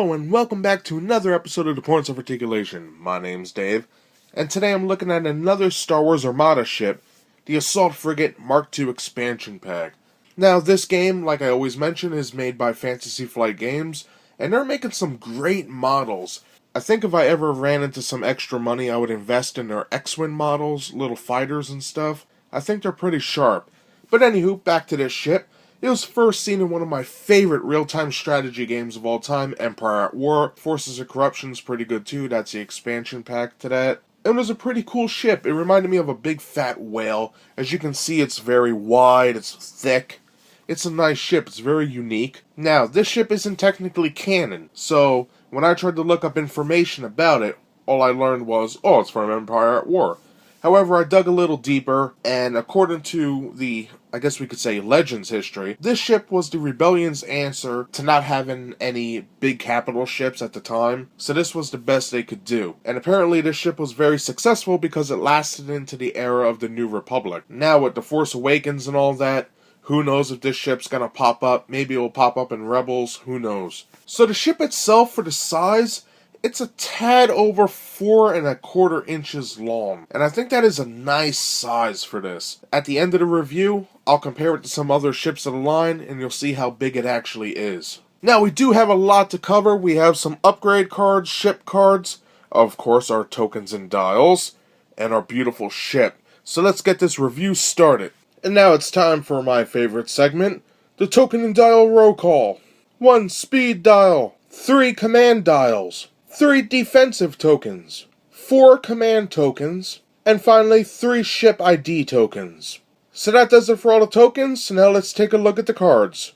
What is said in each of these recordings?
Hello and welcome back to another episode of The Points of Articulation. My name's Dave, and today I'm looking at another Star Wars Armada ship, the Assault Frigate Mark II expansion pack. Now this game, like I always mention, is made by Fantasy Flight Games, and they're making some great models. I think if I ever ran into some extra money, I would invest in their X-Wing models, little fighters and stuff. I think they're pretty sharp. But anywho, back to this ship. It was first seen in one of my favorite real-time strategy games of all time, Empire at War. Forces of Corruption's pretty good too, that's the expansion pack to that. It was a pretty cool ship. It reminded me of a big fat whale. As you can see, it's very wide, it's thick. It's a nice ship, it's very unique. Now, this ship isn't technically canon, so when I tried to look up information about it, all I learned was, oh, it's from Empire at War. However, I dug a little deeper, and according to the, I guess we could say, Legends history, this ship was the Rebellion's answer to not having any big capital ships at the time, so this was the best they could do. And apparently this ship was very successful because it lasted into the era of the New Republic. Now with The Force Awakens and all that, who knows if this ship's gonna pop up, maybe it will pop up in Rebels, who knows. So the ship itself, for the size, it's a tad over 4¼ inches long, and I think that is a nice size for this. At the end of the review, I'll compare it to some other ships of the line, and you'll see how big it actually is. Now, we do have a lot to cover. We have some upgrade cards, ship cards, of course our tokens and dials, and our beautiful ship. So let's get this review started. And now it's time for my favorite segment, the token and dial roll call. 1 speed dial, 3 command dials, 3 defensive tokens, 4 command tokens, and finally 3 ship ID tokens. So that does it for all the tokens, so now let's take a look at the cards.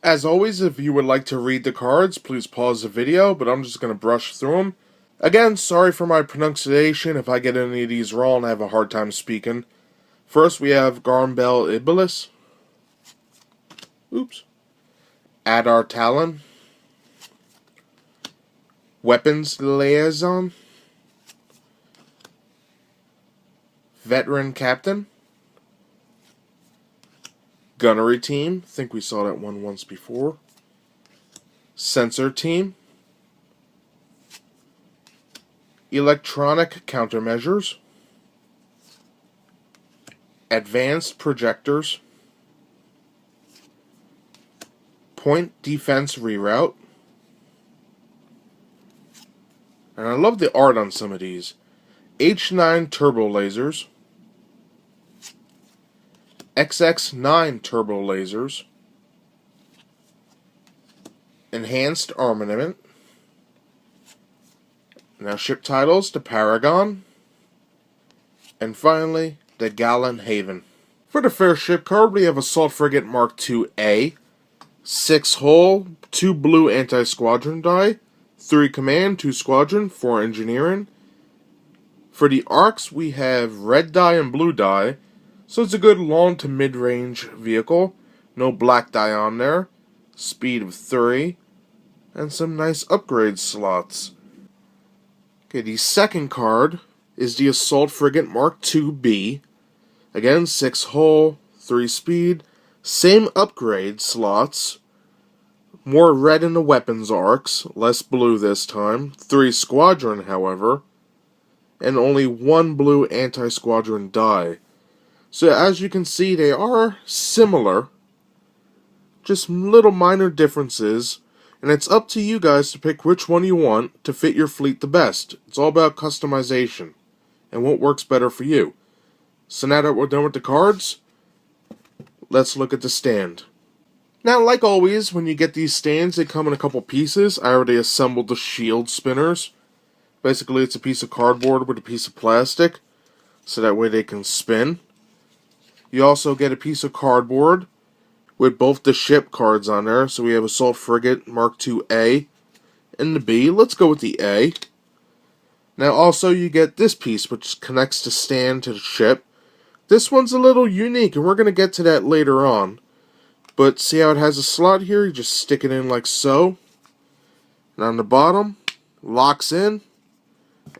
As always, if you would like to read the cards, please pause the video, but I'm just going to brush through them. Again, sorry for my pronunciation if I get any of these wrong and I have a hard time speaking. First we have Garmbel Iblis, Adar Talon, Weapons LIAISON, Veteran Captain, Gunnery Team, think we saw that one once before, Sensor Team, Electronic Countermeasures, Advanced Projectors, Point Defense Reroute, and I love the art on some of these, H9 Turbo Lasers, XX9 Turbo Lasers, Enhanced Armament. Now ship titles, the Paragon, and finally, the Gallant Haven. For the first ship card, we have Assault Frigate Mark II-A, 6 hull, 2 blue anti-squadron die, 3 command, 2 squadron, 4 engineering. For the arcs, we have red die and blue die, so it's a good long to mid-range vehicle. No black die on there. Speed of 3, and some nice upgrade slots. Okay, the second card is the Assault Frigate Mark II-B. Again, 6 hull, 3 speed, same upgrade slots. More red in the weapons arcs, less blue this time. 3 squadron, however, and only 1 blue anti-squadron die. So as you can see, they are similar, just little minor differences, and it's up to you guys to pick which one you want to fit your fleet the best. It's all about customization, and what works better for you. So now that we're done with the cards, let's look at the stand. Now, like always, when you get these stands, they come in a couple pieces. I already assembled the shield spinners. Basically, it's a piece of cardboard with a piece of plastic, so that way they can spin. You also get a piece of cardboard with both the ship cards on there. So we have Assault Frigate Mark II-A and the B. Let's go with the A. Now, also, you get this piece, which connects the stand to the ship. This one's a little unique, and we're going to get to that later on. But see how it has a slot here? You just stick it in like so. And on the bottom, locks in,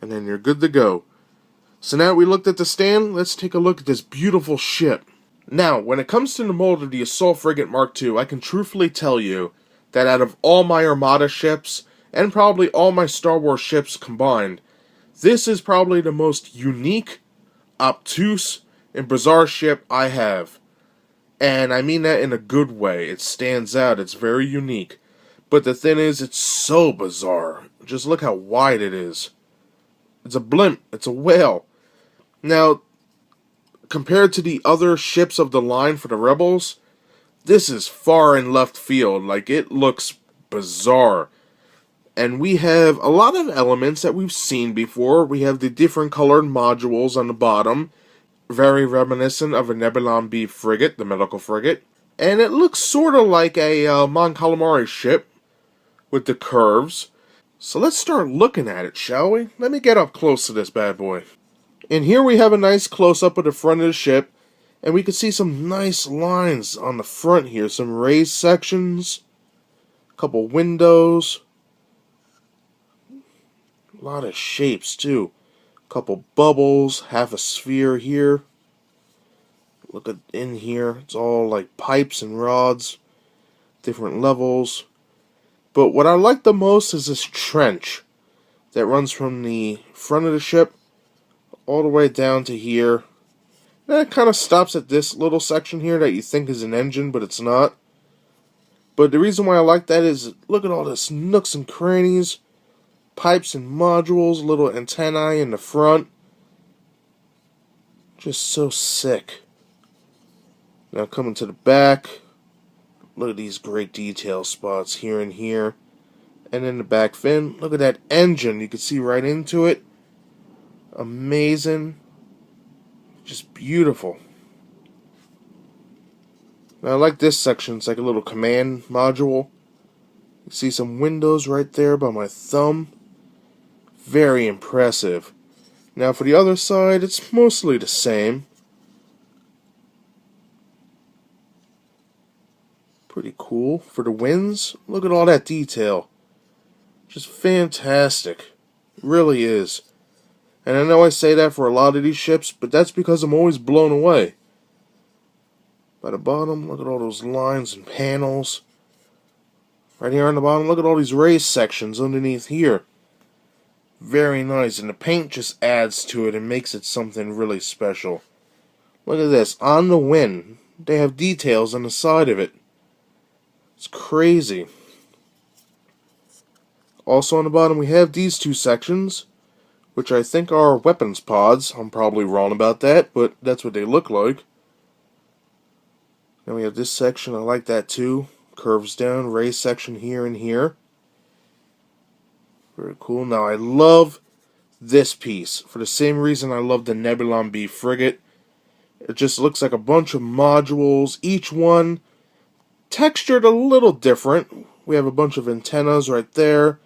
and then you're good to go. So now we looked at the stand, let's take a look at this beautiful ship. Now, when it comes to the mold of the Assault Frigate Mark II, I can truthfully tell you that out of all my Armada ships, and probably all my Star Wars ships combined, this is probably the most unique, obtuse, and bizarre ship I have. And I mean that in a good way. It stands out. It's very unique. But the thing is, it's so bizarre. Just look how wide it is. It's a blimp. It's a whale. Now, compared to the other ships of the line for the Rebels, this is far in left field. Like, it looks bizarre. And we have a lot of elements that we've seen before. We have the different colored modules on the bottom, very reminiscent of a Nebulon B frigate, the medical frigate. And it looks sort of like a Mon Calamari ship with the curves. So let's start looking at it, shall we? Let me get up close to this bad boy. And here we have a nice close-up of the front of the ship. And we can see some nice lines on the front here. Some raised sections. A couple windows. A lot of shapes, too. A couple bubbles. Half a sphere here. Look at in here. It's all like pipes and rods. Different levels. But what I like the most is this trench that runs from the front of the ship all the way down to here. And it kind of stops at this little section here that you think is an engine, but it's not. But the reason why I like that is, look at all this nooks and crannies, pipes and modules, little antennae in the front. Just so sick. Now coming to the back. Look at these great detail spots here and here. And in the back fin, look at that engine. You can see right into it. Amazing. Just beautiful. Now I like this section. It's like a little command module. You see some windows right there by my thumb. Very impressive. Now for the other side, it's mostly the same. Pretty cool. For the wings, look at all that detail. Just fantastic. It really is. And I know I say that for a lot of these ships, but that's because I'm always blown away. By the bottom, look at all those lines and panels. Right here on the bottom, look at all these raised sections underneath here. Very nice, and the paint just adds to it and makes it something really special. Look at this. On the wing, they have details on the side of it. It's crazy. Also on the bottom we have these two sections, which I think are weapons pods. I'm probably wrong about that, but that's what they look like. Then we have this section, I like that too. Curves down, raised section here and here. Very cool. Now I love this piece, for the same reason I love the Nebulon B frigate. It just looks like a bunch of modules, each one textured a little different. We have a bunch of antennas right there,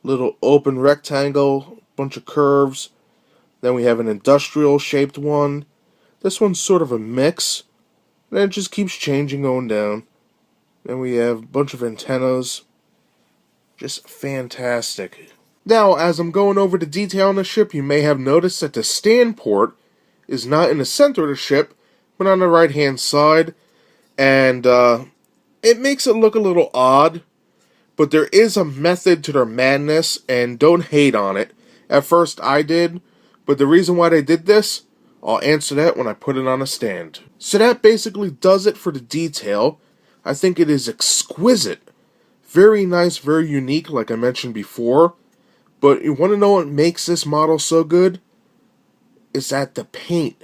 little open rectangle, bunch of curves. Then we have an industrial shaped one. This one's sort of a mix. Then it just keeps changing going down. Then we have a bunch of antennas. Just fantastic. Now, as I'm going over the detail on the ship, you may have noticed that the stand port is not in the center of the ship, but on the right hand side. And it makes it look a little odd, but there is a method to their madness, and don't hate on it. At first I did, but the reason why they did this, I'll answer that when I put it on a stand. So that basically does it for the detail. I think it is exquisite. Very nice, very unique, like I mentioned before. But you want to know what makes this model so good? Is that the paint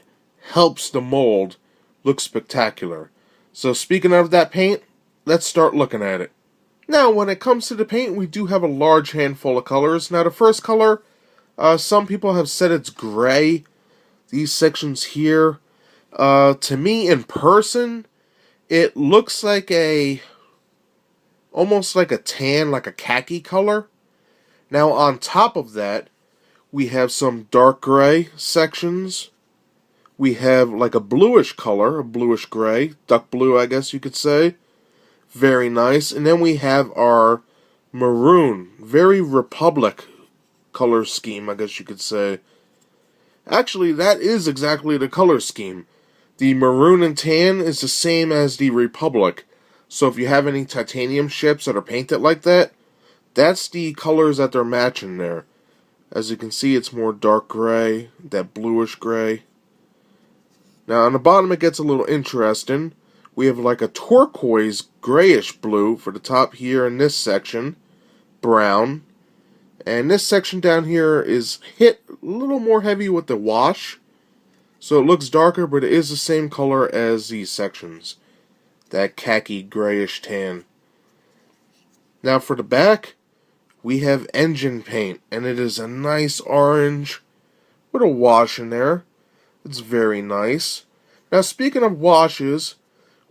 helps the mold look spectacular. So speaking of that paint, let's start looking at it. Now, when it comes to the paint, we do have a large handful of colors. Now, the first color, some people have said it's gray. These sections here, to me, in person, it looks like almost like a tan, like a khaki color. Now, on top of that, we have some dark gray sections. We have like a bluish color, a bluish gray, duck blue, I guess you could say. Very nice. And then we have our maroon, very Republic color scheme, I guess you could say. Actually, that is exactly the color scheme. The maroon and tan is the same as the Republic. So if you have any titanium ships that are painted like that, that's the colors that they're matching there. As you can see, it's more dark gray, that bluish gray. Now on the bottom it gets a little interesting. We have like a turquoise grayish blue for the top here in this section, brown. And this section down here is hit a little more heavy with the wash. So it looks darker, but it is the same color as these sections. That khaki grayish tan. Now for the back, we have engine paint, and it is a nice orange with a wash in there. It's very nice. Now speaking of washes,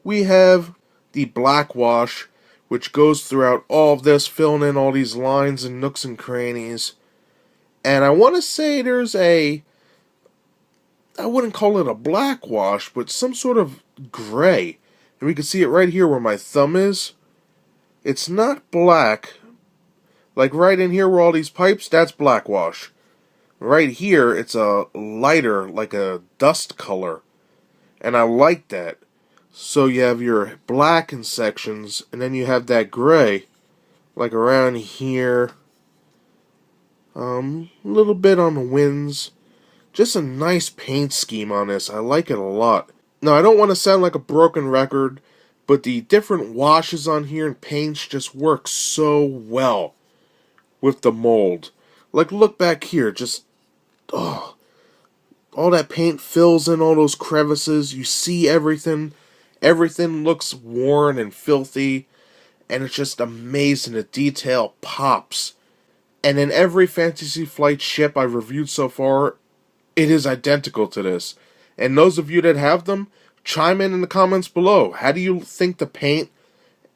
we have the black wash, which goes throughout all of this, filling in all these lines and nooks and crannies. And I want to say there's I wouldn't call it a black wash, but some sort of gray. And we can see it right here where my thumb is. It's not black. Like right in here where all these pipes, that's black wash. Right here, it's a lighter, like a dust color. And I like that. So you have your black in sections, and then you have that gray, like around here. A little bit on the winds. Just a nice paint scheme on this. I like it a lot. Now, I don't want to sound like a broken record, but the different washes on here and paints just work so well with the mold. Like, look back here. Just, oh, all that paint fills in all those crevices. You see everything. Everything looks worn and filthy. And it's just amazing. The detail pops. And in every Fantasy Flight ship I've reviewed so far, it is identical to this. And those of you that have them, chime in the comments below. How do you think the paint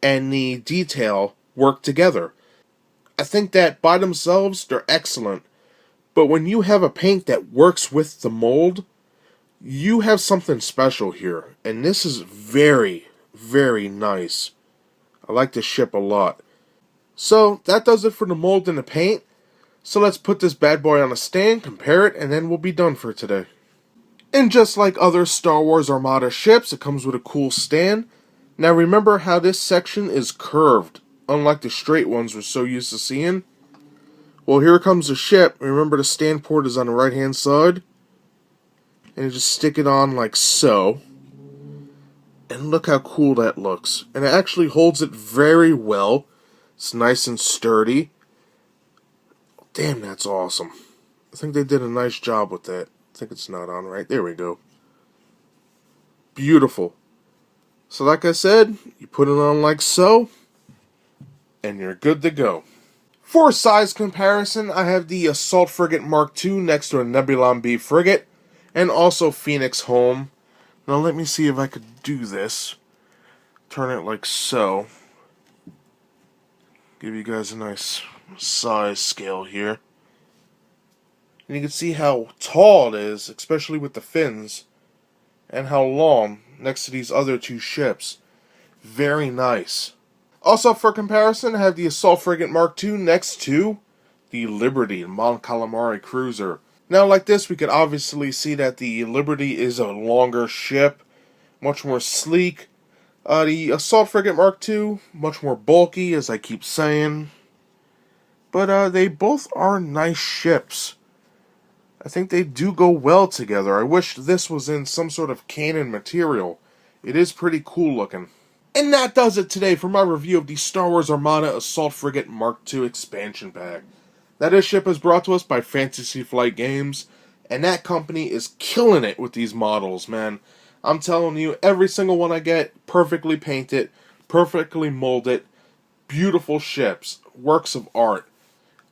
and the detail work together? I think that by themselves, they're excellent. But when you have a paint that works with the mold, you have something special here. And this is very, very nice. I like this ship a lot. So, that does it for the mold and the paint. So let's put this bad boy on a stand, compare it, and then we'll be done for today. And just like other Star Wars Armada ships, it comes with a cool stand. Now remember how this section is curved, unlike the straight ones we're so used to seeing. Well, here comes the ship. Remember the stand port is on the right hand side. And you just stick it on like so. And look how cool that looks. And it actually holds it very well. It's nice and sturdy. Damn, that's awesome. I think they did a nice job with that. I think it's not on right. There we go. Beautiful. So like I said, you put it on like so, and you're good to go. For size comparison, I have the Assault Frigate Mark II next to a Nebulon B frigate, and also Phoenix Home. Now let me see if I could do this. Turn it like so. Give you guys a nice size scale here. And you can see how tall it is, especially with the fins, and how long next to these other two ships. Very nice. Also, for comparison, I have the Assault Frigate Mark II next to the Liberty Mon Calamari cruiser. Now, like this, we can obviously see that the Liberty is a longer ship, much more sleek. The Assault Frigate Mark II, much more bulky, as I keep saying. But they both are nice ships. I think they do go well together. I wish this was in some sort of canon material. It is pretty cool looking. And that does it today for my review of the Star Wars Armada Assault Frigate Mark II expansion pack. That ship is brought to us by Fantasy Flight Games, and that company is killing it with these models, man. I'm telling you, every single one I get, perfectly painted, perfectly molded, beautiful ships, works of art.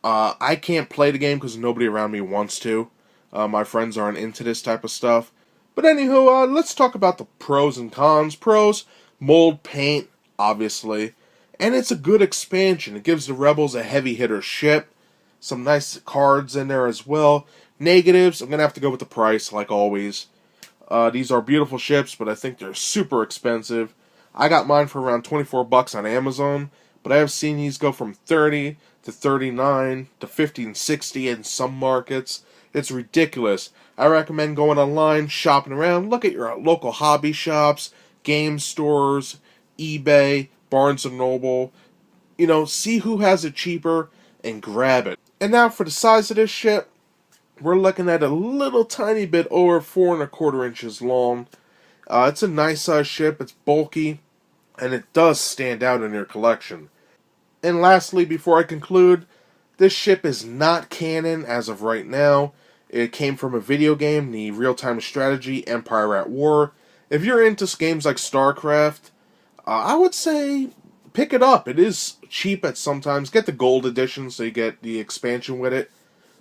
I can't play the game because nobody around me wants to. My friends aren't into this type of stuff. But anywho, let's talk about the pros and cons. Pros, mold, paint, obviously. And it's a good expansion. It gives the Rebels a heavy hitter ship. Some nice cards in there as well. Negatives, I'm going to have to go with the price, like always. These are beautiful ships, but I think they're super expensive. I got mine for around 24 bucks on Amazon, but I have seen these go from 30 to 39 to 50 and 60 in some markets. It's ridiculous. I recommend going online, shopping around. Look at your local hobby shops, game stores, eBay, Barnes & Noble. See who has it cheaper and grab it. And now for the size of this ship, we're looking at a little tiny bit over 4¼ inches long. It's a nice size ship, it's bulky, and it does stand out in your collection. And lastly, before I conclude, this ship is not canon as of right now. It came from a video game, the real-time strategy Empire at War. If you're into games like StarCraft, I would say pick it up. It is cheap at sometimes. Get the gold edition so you get the expansion with it.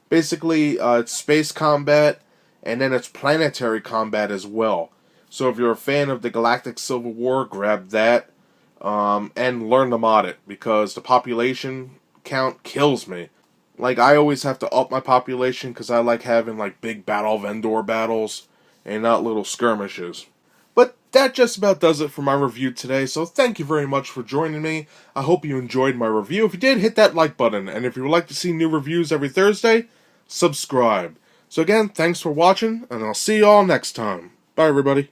Basically, it's space combat, and then it's planetary combat as well. So if you're a fan of the Galactic Civil War, grab that, and learn to mod it, because the population count kills me. Like, I always have to up my population because I like having, like, big battle vendor battles and not little skirmishes. But that just about does it for my review today, so thank you very much for joining me. I hope you enjoyed my review. If you did, hit that like button, and if you would like to see new reviews every Thursday, subscribe. So again, thanks for watching, and I'll see you all next time. Bye, everybody.